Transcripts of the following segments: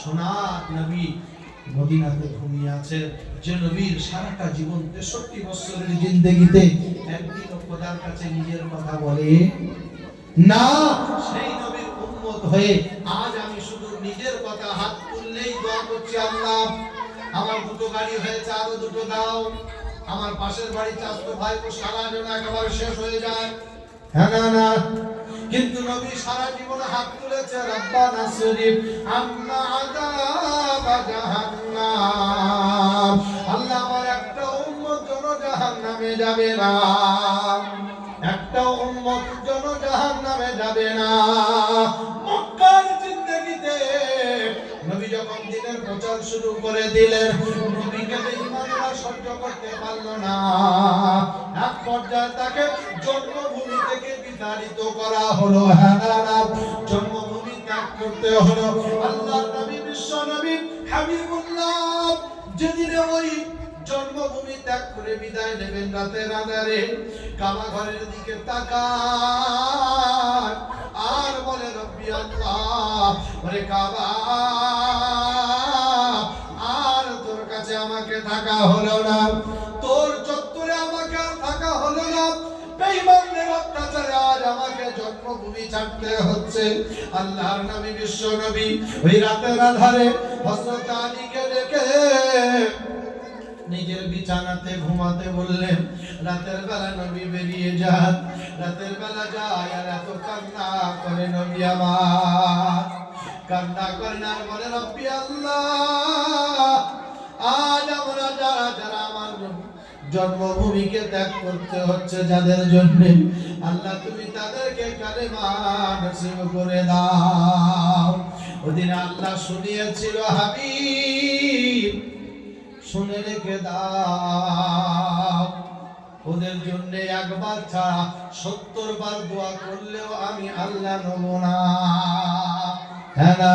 সোনার নবী মদিনাতে ঘুমিয়ে আছে, যে নবীর সারাটা জীবন 63 বছরের জিন্দেগিতে একদিনও খোদার কাছে নিজের কথা বলে না, সেই নবীর উম্মত হয়ে আজ আমি শুধু নিজের কথা হাত তুললেই দোয়া করছি, আল্লাহ আমার দুটো গাড়ি হয়েছে, আরো দুটো দাও, আমার পাশের বাড়ি চাচতো ভাই তো সারা যেন একেবারে শেষ হয়ে যায়। হ্যাঁ না না, কিন্তু নবী সারা জীবনে হাত তুলেছে, রব্বানা শরীফ আম্মা আযাব জাহান্নাম, আল্লাহ আমার একটা উম্মত যেন জাহান্নামে যাবে না, একটা উম্মত যেন জাহান্নামে যাবে না। মক্কার জিন্দেগিতে নবী যখন দ্বীনের প্রচার শুরু করে দিলেন, নবীকে বেঈমানরা সহ্য করতে পারল না, এক পর্যায়ে তাকে জন্মভূমি থেকে বিতাড়িত করা হলো। হ্যাঁ না, জন্মভূমি ত্যাগ করতে হলো। আল্লাহর নবী বিশ্ব নবী হাবিবুল্লাহ যেদিনে ওই জন্মভূমি ত্যাগ করে বিদায় নেবেন, রাতের আঁধারে কাবা ঘরের দিকে তাকায় আর বলে, রব্বি আল্লাহ, ওরে কাবা, আর তোর কাছে আমাকে থাকা হলো না, তোর চত্বরে আমাকে আর থাকা হলো না, বেঈমানদের অত্যাচারে আজ আমাকে জন্মভূমি ছাড়তে হচ্ছে। আল্লাহর নবী বিশ্ব নবী ওই রাতের আঁধারে হযরত আলীকে ডেকে নিজের বিছানাতে ঘুমাতে বললেন। রাতের বেলা নবী বেরিয়ে যান, রাতের বেলা যায় আর এত কান্না করে নবী আমার, কান্না করেন আর বলে, রব্বি আল্লাহ, আজ আমরা যারা যারা আমার জন্মভূমিকে ত্যাগ করতে হচ্ছে, যাদের জন্য, আল্লাহ তুমি তাদেরকে কালেমা নসিব করে দাও। ওদিন আল্লাহ শুনিয়েছিল, হাবিব শুনে রেখে দাও, ওদের জন্য একবার ছাড়া 70 বার দোয়া করলেও আমি আল্লাহ নেব না। হ্যাঁ না,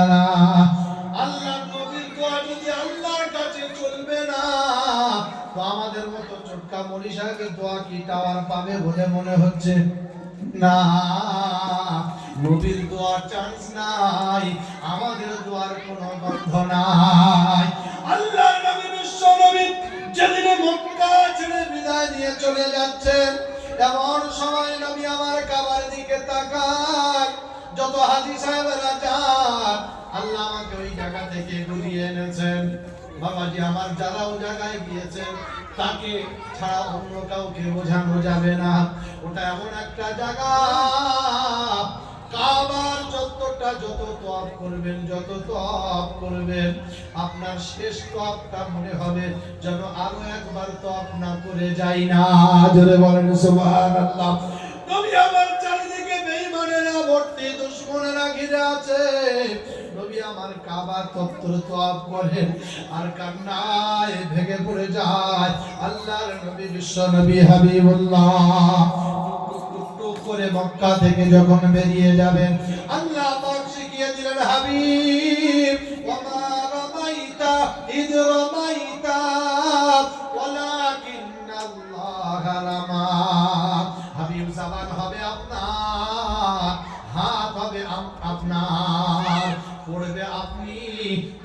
আল্লাহর নবীর দোয়া যদি আল্লাহর কাছে চলবে না, তো আমাদের মতো চটকা মনীষাকে দোয়া কি টাওয়ার পাবে বলে মনে হচ্ছে? না, নবীর দোয়ার চান্স নাই, আমাদের দোয়ার কোনো বন্ধ নাই। আল্লাহর নবী বিশ্ব নবী যেদিনে মক্কা ছেড়ে বিদায় নিয়ে চলে যাচ্ছেন, এমন সময় নবী আমার কাবার দিকে তাকান, যত হাজী সাহেবরা যান, আল্লাহ আমাকে ওই জায়গা থেকে ঘুরিয়ে এনেছেন। বাবাজি আমার যারাও জায়গায় গিয়েছেন, তাকে ছাড়া অন্য কাউকে বোঝানো যাবে না। ওটা এমন একটা জায়গা, কাবার চত্বরটা যত তওয়াফ করবেন, যত তওয়াফ করবেন, আপনার শেষ তওয়াফটা মনে হবে যেন আরো একবার তওয়াফ না করে যাই না। জোরে বলেন সুবহানাল্লাহ। নবী আমার চারিদিকে বেঈমানেরা ভর্তি, দুশমনেরা ঘিরে আছে, নবী আমার কাবা চত্বর তওয়াফ করেন আর কান্নায় ভেঙে পড়ে যায়। আল্লাহর নবী বিশ্ব নবী হাবিবুল্লাহ করে মক্কা থেকে যখন বেরিয়ে যাবেন, আল্লাহ পাক শিখিয়ে দিলেন, হাবিব ওমা রামাইতা ইদ রামাইতা ওয়ালাকিন্নাল্লাহ রামা। হাবিব জবান হবে আপনার, হাত হবে আপনার, করবে আপনি,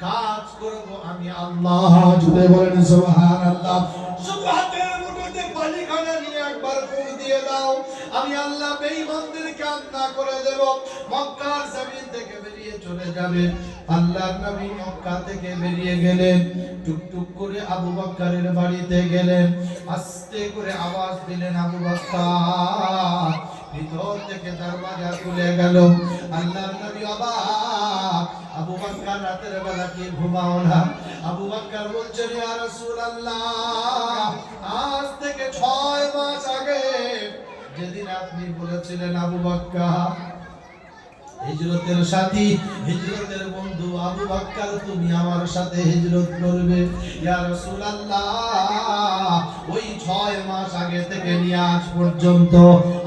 কাজ করব আমি আল্লাহ। জুড়ে বলেন সুবহানাল্লাহ। শুধু হাতের মুঠোতে পানিখানা নিয়ে একবার ফুঁক দিয়ে দাও, আমি আল্লাহ বেঈমানদেরকে আজ্ঞা করে দেব, মক্কার জমিন থেকে বেরিয়ে চলে যাবে। আল্লাহর নবী মক্কা থেকে বেরিয়ে গেলেন, টুকটুক করে আবু বকরের বাড়িতে গেলেন, আস্তে করে আওয়াজ দিলেন, আবু বকর। ভিতর থেকে দরজা খুলে গেল। আল্লাহর নবী অবাক, আবু বকর রাতের বেলা কি ঘুমাও না? আবু বকর বলছেন, ইয়া রাসূলুল্লাহ, আজ থেকে 6 মাস আগে যেদিন আপনি বলেছিলেন, আবু বকর হিজরতের সাথী, হিজরতের বন্ধু আবু বকর, তুমি আমার সাথে হিজরত করবে। ইয়া রাসূলুল্লাহ, ওই 6 মাস আগে থেকে নিয়ে আজ পর্যন্ত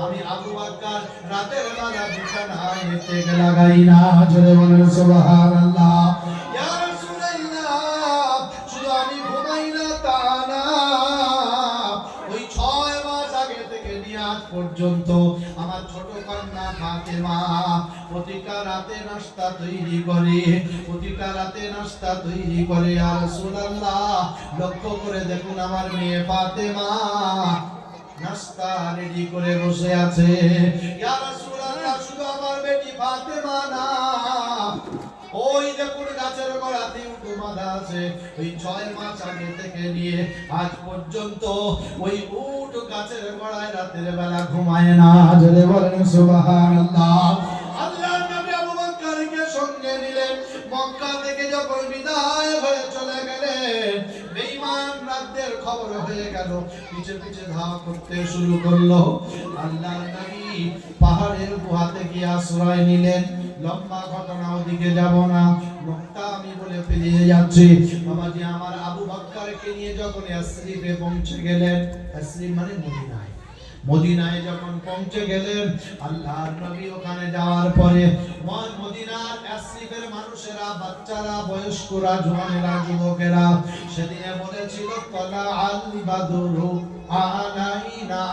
আমি আবু বকর রাতের বেলা বিছানায় হেঁটে লাগাই না। জোরে বলেন সুবহানাল্লাহ। ইয়া রাসূলুল্লাহ, শুধু আমি ঘুমাই না তা না, ওই 6 মাস আগে থেকে নিয়ে আজ পর্যন্ত আমার ছোট কন্যা ফাতেমা প্রতিটা রাত রাতে নাস্তা তৈরি করে, প্রতিটা রাতে নাস্তা তৈরি করে। ইয়া রাসূলুল্লাহ, লক্ষ্য করে দেখুন আমার মেয়ে ফাতেমা নাস্তা রেডি করে বসে আছে। ইয়া রাসূলুল্লাহ, শুধু আমার বেটি ফাতেমা না, ওই দেখুন গাছের গোড়াতে উট বাঁধা আছে। ওই 6 মাস আগে থেকে নিয়ে আজ পর্যন্ত ওই উট গাছের গোড়ায় রাতের বেলা ঘুমায় না। জোরে বলেন সুবহানাল্লাহ। আল্লাহর নবী আবু বকরকে সঙ্গে নিলেন। মক্কা থেকে যখন বিদায় হয়ে চলে গেলেন, বেঈমান রাতের খবর হয়ে গেল, পিছে পিছে ধাওয়া করতে শুরু করলো। আল্লাহর নবী পাহাড়ের গুহাতে গিয়ে আশ্রয় নিলেন। লম্বা ঘটনা, ওদিকে যাব না, নোকতা আমি বলে পেরিয়ে যাচ্ছি। বাবাজি আমার আবু বকরকে নিয়ে যখন ইয়াসরিবে পৌঁছে গেলেন, ইয়াসরিব মানে মদিনায়, মদিনায় যখন পৌঁছে গেলেন, আল্লাহর নবী ওখানে যাওয়ার পরে মদিনার ইয়াসরিবের মানুষেরা, বাচ্চারা, বয়স্করা, জওয়ানেরা, যুবকেরা সেদিনে বলেছিল তলা আল বাদরু আলাইনা,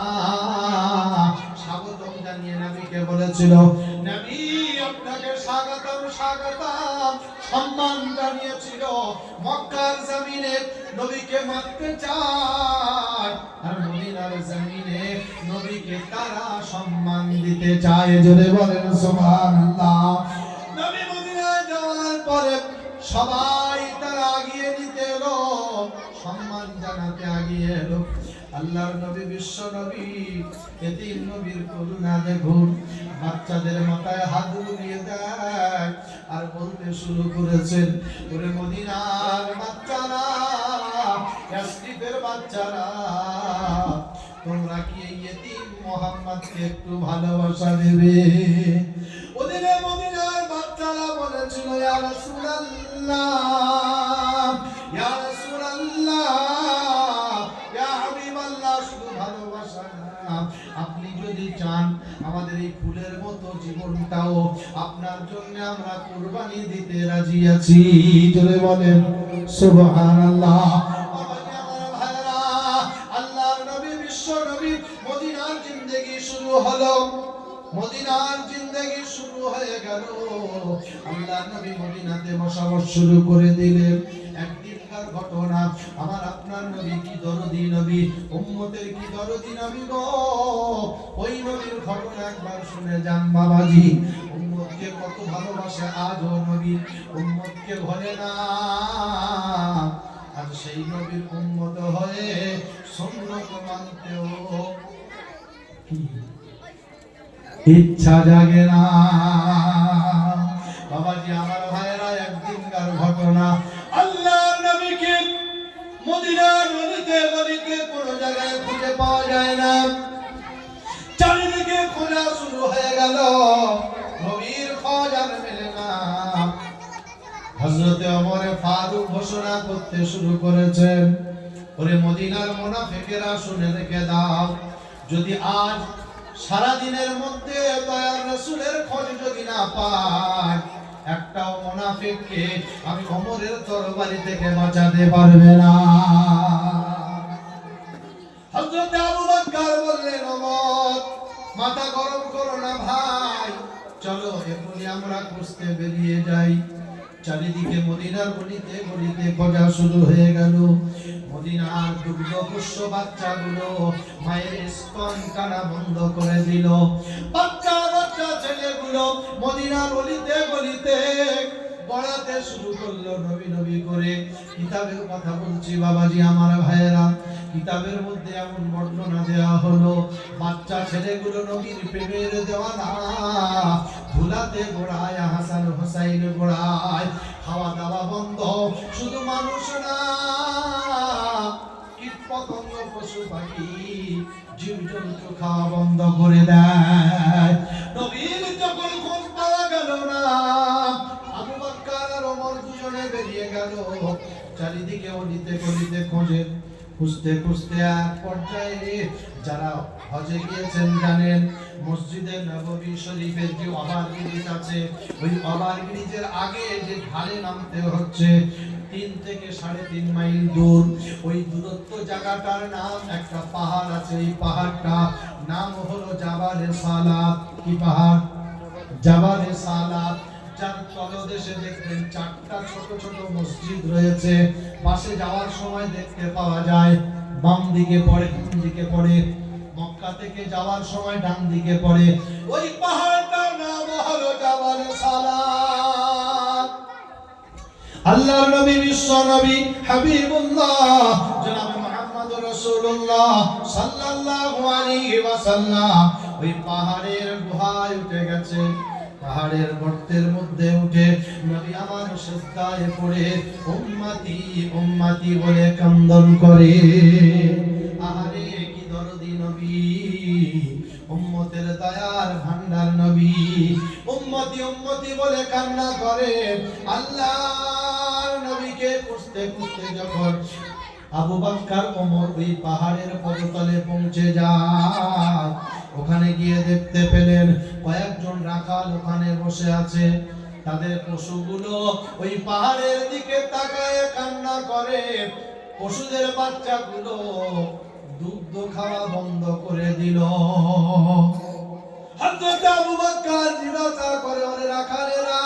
স্বাগতম জানিয়ে নবীকে বলেছিল, নবী আপনাকে স্বাগতম স্বাগতম সম্মান জানিয়েছিল। মক্কার জমিনে নবীকে মানতে চায়, আর মদিনার জমিনে নবীকে তারা সম্মান দিতে চায়। জোরে বলেন সুবহানাল্লাহ। নবী মদিনায় যাওয়ার পরে সবাই তারা আগিয়ে নিতে এলো, সম্মান জানাতে আগিয়ে এলো। আল্লাহর নবী, বিশ্ব নবী, এতিম নবীর করুণা দেখুন, বাচ্চাদের মাথায় হাত বুলিয়ে দেয় আর বলতে শুরু করেছেন, ওরে মদিনার বাচ্চারা, ইয়াসরিবের বাচ্চারা, তোমরা কি এই এতিম মুহাম্মদকে একটু ভালোবাসা দেবে? ওদিকে মদিনার বাচ্চারা বলেছিল, ইয়া রাসূলুল্লাহ, ইয়া রাসূলুল্লাহ, ইয়া হাবিবাল্লাহ, শুধু ভালোবাসা না, আপনি যদি চান আমাদের এই ফুলের মতো জীবনটাও আপনার জন্য আমরা কুরবানি দিতে রাজি আছি। জোরে বলেন সুবহানাল্লাহ। আল্লাহর নবী, বিশ্ব নবী, মদিনার জিন্দেগি শুরু হলো, মদিনার জিন্দেগি শুরু হয়ে গেল। আল্লাহর নবী মদিনাতে বসবাস শুরু করে দিলেন। একদিনকার ঘটনা, আমার আপনার নবী কি দরদি নবী, উম্মতের কি দরদি নবী গো। ওই নবীর ঘটনা একবার শুনে যান বাবাজি, উম্মতকে কত ভালোবাসে আজও নবী, উম্মতকে ভরে না। আর সেই নবীর উম্মত হয়ে সুন্নাত মানতেও ইচ্ছা জাগে না। বাবাজি আমার ভাইরা, একদিনকার ঘটনা, আল্লাহর নবীকে মদিনার গলিতে গলিতে কোন জায়গায় খুঁজে পাওয়া যায় না। চারিদিকে খোঁজা শুরু হয়ে গেল, নবীর খোঁজ আর মেলে না। হযরতে ওমর ফারুক ঘোষণা করতে শুরু করেছেন, ওরে মদিনার মুনাফিকেরা শুনে রেখে দাও, যদি আজ সারা দিনের মধ্যে দয়ার রাসূলের খোঁজ যদি না পাই, একটাও মুনাফিককে আমি ওমরের তরবারি থেকে বাঁচাতে পারবে না। হযরত আবু বকর বললেন, ওমর মাথা গরম করো না ভাই, চলো এখনই আমরা খুঁজতে বেরিয়ে যাই। চারিদিকে মদিনার গলিতে গলিতে খোঁজা শুরু হয়ে গেল। মদিনার দুগ্ধপুষ্য বাচ্চাগুলো মায়ের স্তন টানা বন্ধ করে দিল। বাচ্চা বাচ্চা ছেলেগুলো মদিনার গলিতে গলিতে পড়াতে শুরু করলো নবী নবী করে। কিতাবের কথা বলছি বাবাজি আমার ভাইয়েরা, কিতাবের মধ্যে এমন বর্ণনা দেওয়া হলো, বাচ্চা ছেলেগুলো নবীর প্রেমের দেওয়ানা, ধুলাতে গোড়ায়, হাসান হোসাইন গোড়ায়, খাওয়া দাওয়া বন্ধ, শুধু মানুষ না, কীট পতঙ্গ, পশু পাখি, জীবজন্তু খাওয়া বন্ধ করে দেয়। নবীর যখন খোঁজ পাওয়া গেল না, আবু বকর আর ওমর দুজনে বেরিয়ে গেল চারিদিকে অলিতে গলিতে খোঁজে। খুঁজতে খুঁজতে এক পর্যায়ে যারা হজে গিয়েছেন জানেন, মসজিদে নববী শরীফের যে ওভার ব্রিজ আছে, ওই ওভার ব্রিজের আগে যে ঢালে নামতে হচ্ছে 3 থেকে 3.5 মাইল দূর, ওই দূরত্ব জায়গাটার নাম, একটা পাহাড় আছে, এই পাহাড়টা নাম হলো জাবালে সালাত। কি পাহাড়? জাবালে সালাত। যার তলদেশে দেখবেন 4টা ছোট ছোট মসজিদ রয়েছে। পাশে যাওয়ার সময় দেখতে পাওয়া যায় বাম দিকে পড়ে, ডান দিকে পড়ে। মক্কা থেকে যাওয়ার সময় ডান দিকে পড়ে। ওই পাহাড়টার নাম হলো জাবাল সালাত। আল্লাহর নবী, বিশ্ব নবী, হাবিবুল্লাহ জনাব মুহাম্মদ রাসূলুল্লাহ সাল্লাল্লাহু আলাইহি ওয়াসাল্লাম ওই পাহাড়ের গুহায় উঠে গেছে। পাহাড়ের গর্তের মধ্যে উঠে নবী আমার সিজদায় পড়ে উম্মতি উম্মতি বলে কান্দন করে। আহারে কি দরদি নবী, উম্মতের দয়ার ভান্ডার নবী, উম্মতি উম্মতি বলে কান্না করে। আল্লাহর নবীকে খুঁজতে খুঁজতে যখন আবু বকর ওমর ওই পাহাড়ের পদতলে পৌঁছে যায়, ওখানে গিয়ে দেখতে পেলেন কয়েকজন রাখাল ওখানে বসে আছে। তাদের পশুগুলো ওই পাহাড়ের দিকে তাকায় কান্না করে। পশুদের বাচ্চাগুলো দুধ খাওয়া বন্ধ করে দিল। হযরত আবু বকর জিজ্ঞাসা করে, ওরে রাখালেরা,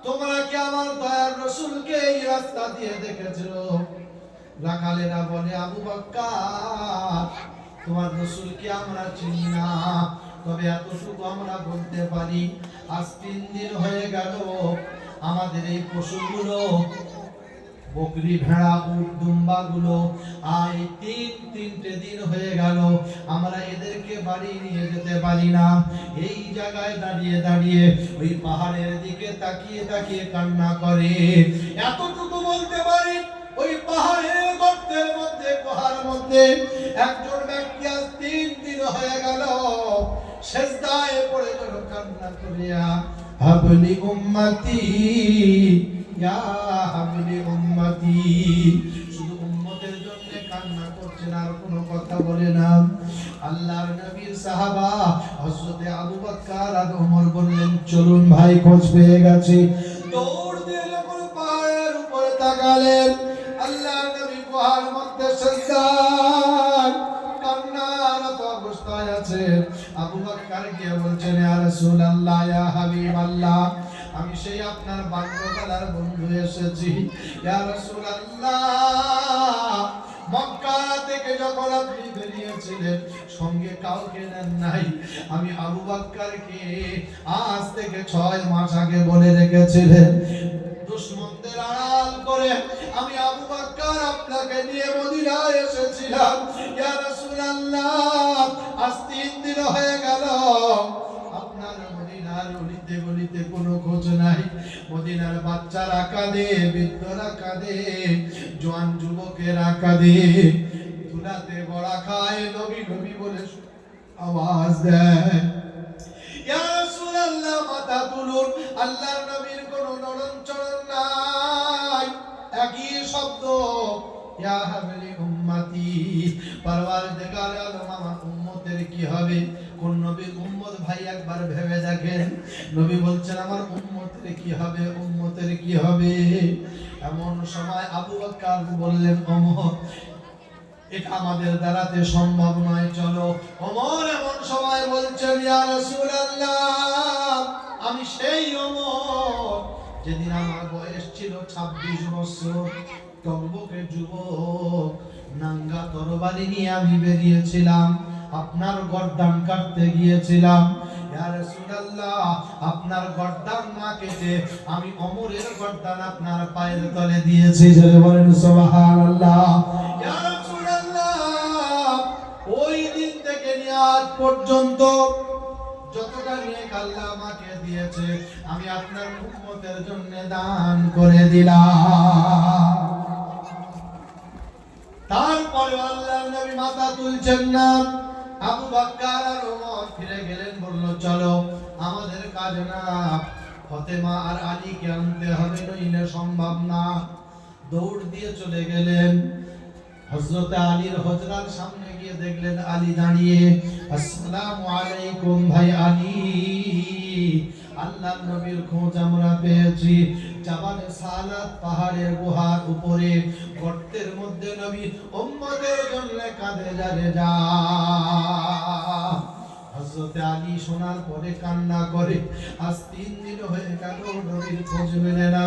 তোমরা কি আমার দয়ার রাসূলকে এই রাস্তা দিয়ে দেখেছো? রাখালেরা বলে, আবু বকর, তোমার রাসূলকে আমরা চিনি না, তবে এতটুকু আমরা বলতে পারি, আজ 3 দিন হয়ে গেল আমাদের এই পশুগুলো, বকরি, ভেড়া, উট, দুম্বা গুলো আই তিনটে দিন হয়ে গেল আমরা এদেরকে বাড়ি নিয়ে যেতে পারি না। এই জায়গায় দাঁড়িয়ে দাঁড়িয়ে ওই পাহাড়ের দিকে তাকিয়ে তাকিয়ে কান্না করে। এতটুকু বলতে পারি, ওই পাহাড়ের গর্তের মধ্যে, গুহার মধ্যে একজন ব্যক্তি আজ 3 দিন হয়ে গেল সিজদায় পড়ে কান্না করিয়া হাবলি উম্মতি ইয়া হাবলি উম্মতি, শুধু উম্মতের জন্য কান্না করছেন, আর কোনো কথা বলে না। আল্লাহর নবীর সাহাবা হযরত আবু বকর আর ওমর বললেন, চলুন ভাই, খোঁজ পেয়ে গেছি। দৌড় দিয়ে যখন পাহাড়ের উপরে তাকালেন, আল্লাহর নবী গুহার মধ্যে সিজদায় কান্নারত অবস্থায় আছে। আবু বকর গিয়ে বলছেন, ইয়া রাসূলুল্লাহ, ইয়া হাবিবাল্লাহ, আমি সেই আপনার বাল্যকালের বন্ধু এসেছি। ইয়া রাসূলুল্লাহ, মক্কা থেকে যখন আপনি বেরিয়েছিলেন সঙ্গে কাউকে নেন নাই। আমি আবু বকরকে আজ থেকে 6 মাস আগে বলে রেখেছিলেন, দুশমনদের আড়াল করে আমি আবু বকর আপনাকে নিয়ে মদিনায় এসেছিলাম। ইয়া রাসূলুল্লাহ, আজ 3 দিন হয়ে গেল আপনার মদিনার অলিতে গলিতে কোনো খোঁজ নাই। মদিনার বাচ্চারা কাঁদে, বৃদ্ধরা কাঁদে, জওয়ান যুবকেরা কাঁদে, তুলাতে বড়া খায়, নবী নবী বলে আওয়াজ দেয়। ইয়া রাসূলুল্লাহ, মাথা তুলুন, আল্লাহর নবীর কোনো নরম চরণ নাই, একই শব্দ, ইয়া হাবলি উম্মতি। পরওয়ারদিগার আলম, আমার উম্মতের কি হবে? কোন নবীর উম্মত ভাই একবার ভেবে দেখেন। নবী বলছেন, আমার উম্মতের কি হবে, উম্মতের কি হবে? এমন সময় আবু বকর বললেন, ওমর, এটা আমাদের দ্বারাতে সম্ভব নয়, চলো। ওমর এমন সময় বলছেন, ইয়া রাসূলুল্লাহ, আমি সেই ওমর যেদিন আমার বয়স ছিল 26 বছর, টকবকে যুবক, নাঙ্গা তরবারি নিয়ে আমি বেরিয়েছিলাম, আপনার গর্দান কাটতে গিয়েছিলাম। ইয়া রাসূলুল্লাহ, আপনার গর্দান না কেটে আমি ওমরের গর্দান আপনার পায়ের তলে দিয়েছি। জোরে বলেন সুবহানাল্লাহ। ইয়া রাসূলুল্লাহ, ওই দিন থেকে নিয়ে আজ পর্যন্ত যতটা নেক আল্লাহ আমাকে দিয়েছে আমি আপনার উম্মতের জন্য দান করে দিলাম। তারপরে আল্লাহর নবী মাথা তুলছেন না। আবু বকর আর ওমর ফিরে গেলেন, বলল, চলো, আমাদের কাজ না, ফাতেমা আর আলীকে আনতে হবে, নইলে সম্ভব না। দৌড় দিয়ে চলে গেলেন। হযরত আলীর হুজরার সামনে গিয়ে দেখলেন আলী দাঁড়িয়ে। আসসালামু আলাইকুম ভাই আলী, আল্লাহর নবীর খোঁজ আমরা পেয়েছি। জাবালে সালাত, পাহাড়ের গুহার উপরে গর্তের মধ্যে নবী উম্মতের জন্য কাঁদে যারে যা। হযরত আলী শোনার পরে কান্না করে। আজ 3 দিন হয়ে গেল নবীর খোঁজ মেলে না।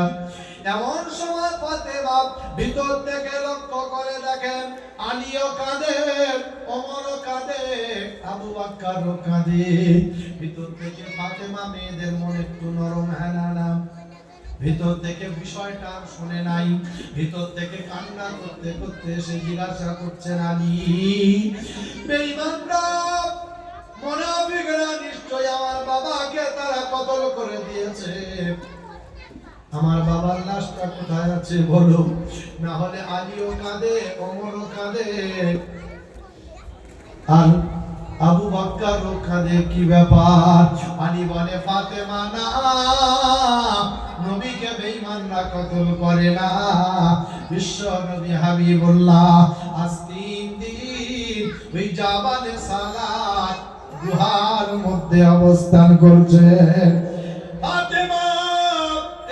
এমন সময় ফাতেমা ভিতর থেকে লক্ষ্য করে দেখেন আলীও কাঁদে, ওমরও কাঁদে, আবু বকরও কাঁদে। ভিতর থেকে ফাতেমা মেয়েদের মন একটু নরম হানা, ভিতর থেকে বিষয়টা শুনে নাই, ভিতর থেকে কান্না করতে করতে সে জিজ্ঞাসা করছেন আলী, বেঈমানরা মুনাফিকরা নিশ্চয় আমার বাবাকে তারা কতল করে দিয়েছে, আমার বাবার লাশটা কোথায় আছে বলো, না হলে আলীও কাঁদে, ওমরও কাঁদে, আর আবু বকরও কাঁদে, কি ব্যাপার? আলী বলে ফাতেমা না, নবীকে বেঈমানরা কতল করে না। বিশ্ব নবী হাবিবুল্লাহ আজ 3 দিন ওই জাবালে সালাত গুহার মধ্যে অবস্থান করছে। ফাতেমা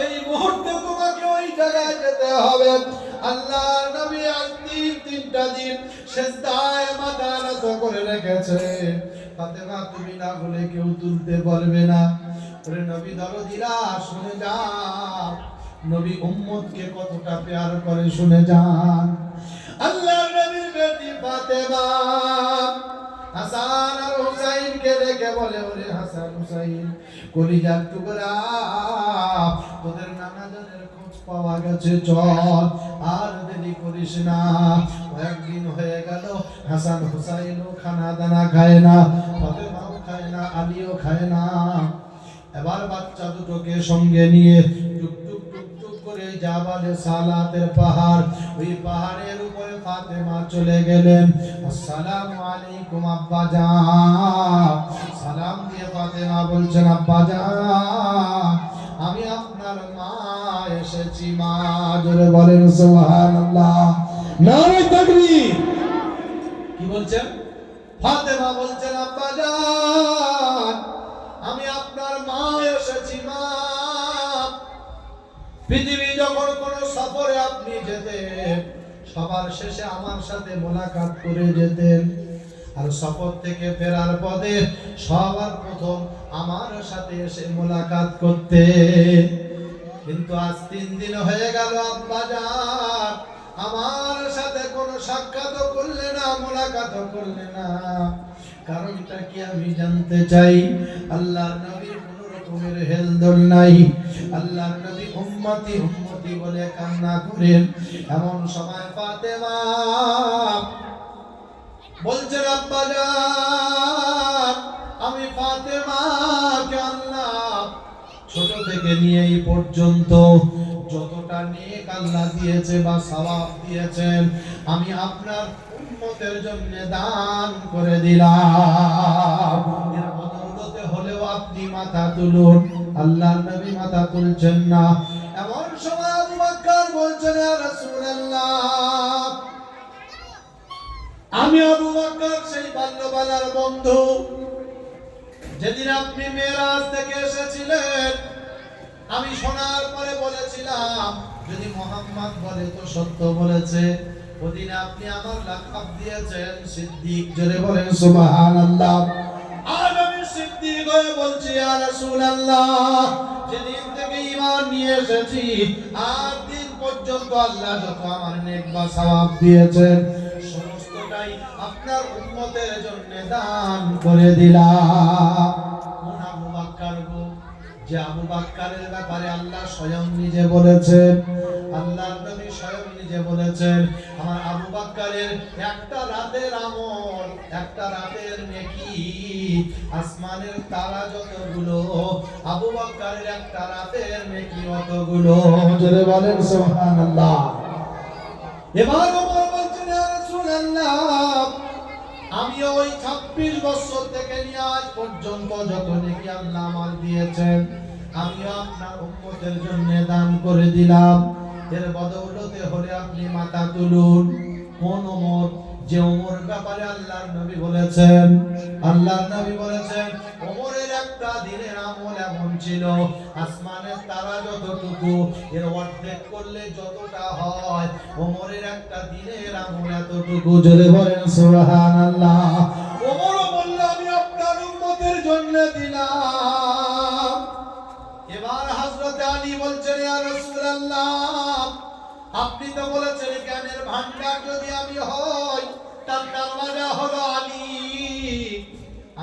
এই মুহূর্তে তোমাকে ওই জায়গায় যেতে হবে। আল্লাহর নবী আজ 3টা দিন সিজদায় মাথা নত করে রেখেছে। ফাতেমা তুমি না বলে কেউ তুলতে পারবে না। ওরে নবী দরদিরা শুনে যান, নবী উম্মতকে কতটা প্যার করে শুনে যান। আল্লাহর নবীর বেটি ফাতেমা হাসান আর হুসাইনকে দেখে বলে, ওরে হাসান হুসাইন কলিজার টুকরা, তোদের নানাজানের খোঁজ পাওয়া গেছে, চল আর দেরি করিস না। কয়েকদিন হয়ে গেল হাসান হুসাইনও খানা দানা খায় না, ফাতেমাও খায় না, আলীও খায় না। এবার বাচ্চা দুটোকে সঙ্গে নিয়ে টুক টুক টুক টুক করে জাবালে সালাতের পাহাড়, ওই পাহাড়ের উপরে ফাতেমা চলে গেলেন। আসসালামু আলাইকুম আব্বাজান, সালাম দিয়ে ফাতেমা বলছেন আব্বাজান আমি আপনার মা এসেছি। মা, জোরে বলেন সুবহানাল্লাহ, নারে তাকবীর। কি বলছেন? ফাতেমা বলছেন আব্বাজান আমি আপনার মা এসেছি। মা, পৃথিবী যখন কোন সফরে আপনি যেতেন সবার শেষে আমার সাথে মোলাকাত করে যেতেন, আর সফর থেকে ফেরার পথে সবার প্রথম আমার সাথে এসে মোলাকাত করতে। কিন্তু আজ 3 দিন হয়ে গেল আব্বাজান আমার সাথে কোনো সাক্ষাৎ করলে না, মোলাকাত করলে না। কারণটা কি আমি জানতে চাই। আল্লাহর নবীর কোন রকমের হেলদোল নাই। আল্লাহর নবী উম্মতি উম্মতি বলে কান্না করেন। এমন সময় ফাতেমা বলছেন আব্বাজান আমি ফাতেমাকে আল্লাহ ছোট থেকে নিয়ে এই পর্যন্ত যতটা নেক আল্লাহ দিয়েছে বা সওয়াব দিয়েছেন আমি আপনার উম্মতের জন্য দান করে দিলাম। এর বদৌলতে হলেও আপনি মাথা তুলুন। আল্লাহর নবী মাথা তুলছেন না। এমন সময় আবু বকর বলছেন ইয়া রাসূলুল্লাহ আমি আবু বকর সেই বাল্যবেলার বন্ধু, যেদিন আপনি মেরাজ থেকে এসেছিলেন আমি শোনার পরে বলেছিলাম যদি মুহাম্মদ বলে তো সত্য বলেছে। ওদিন আপনি আমার লাকাব দিয়েছেন সিদ্দিক, জোরে বলেন সুবহানাল্লাহ। আজ আমি সিদ্দিক হয়ে বলছি ইয়া রাসূলুল্লাহ যেদিন থেকে ঈমান নিয়ে এসেছি আজ দিন পর্যন্ত আল্লাহ যত আমার নেক বা সওয়াব দিয়েছেন সমস্তটাই আপনার উম্মতের জন্য দান করে দিলাম। কোন আবু বকর গো, যে আবু বকরের ব্যাপারে আল্লাহ স্বয়ং নিজে বলেছেন, আল্লাহর নবী স্বয়ং নিজে বলেছেন আমার আবু বকরের একটা রাতের আমল, একটা রাতের নেকি আসমানের তারা যতগুলো, আবু বকরের একটা রাতের নেকি অতগুলো। জোরে বলেন সুবহানাল্লাহ। এবার ওমর বলছেন ইয়া রাসূলুল্লাহ আমি ওই 26 বছর থেকে নিয়ে আজ পর্যন্ত যত নেকি আল্লাহ আমার দিয়েছেন আমি আপনার উম্মতের জন্য দান করে দিলাম। এর বদৌলতে হলে আপনি মাথা তুলুন। কোন ওমর? যে ওমর ব্যাপারে আল্লাহর নবী বলেছেন, আল্লাহর নবী বলেছেন ওমরের একটা দিনের আমল এমন ছিল আসমানের তারা যতটুকু এর অর্ধেক করলে যতটা হয় ওমরের একটা দিনের আমল এতটুকু। জোরে বলেন সুবহানাল্লাহ। ওমরও বলল আমি আপনার উম্মতের তুলে দিলাম। এবার হযরত আলী বলছেন, ইয়া রাসূলুল্লাহ, আপনি তো বলেছেন জ্ঞানের ভান্ডার যদি আমি হই, তার দরওয়াজা হলো আলী।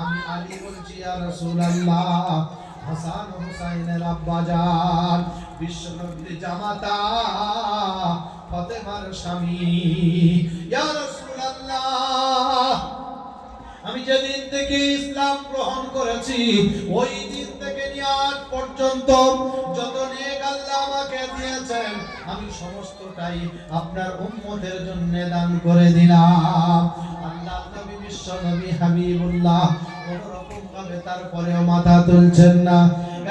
আমি আলী বলছি, ইয়া রাসূলুল্লাহ, হাসান ও হুসাইনের আব্বাজান, বিশ্বনবীর জামাতা, ফাতেমার স্বামী। ইয়া রাসূলুল্লাহ, আমি যেদিন থেকে ইসলাম গ্রহণ করেছি ওই দিন থেকে নিয়ে আজ পর্যন্ত যত নেক আল্লাহ আমাকে দিয়েছেন আমি সমস্তটাই আপনার উম্মতের জন্য দান করে দিলাম। আল্লাহ নবী, বিশ্ব নবী হাবিবুল্লাহ কোন রকম ভাবে তারপরেও মাথা তুলছেন না।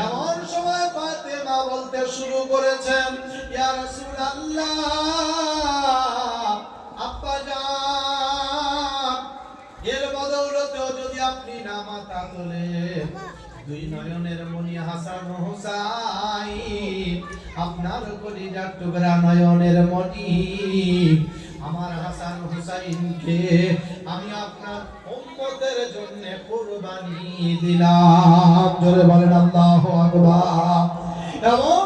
এমন সময় ফাতেমা বলতে শুরু করেছেন, ইয়া রাসূলুল্লাহ, আব্বা জান, এর বদৌলতেও যদি আপনি না মাথা তোলেন, দুই নয়নের মণি হাসান ও হুসাইন, আপনার কলিজার টুকরা নয়নের মণি আমার হাসান হুসাইনকে আমি আপনার উম্মতের জন্য কুরবানি দিলাম। জোরে বলেন আল্লাহু আকবার। এমন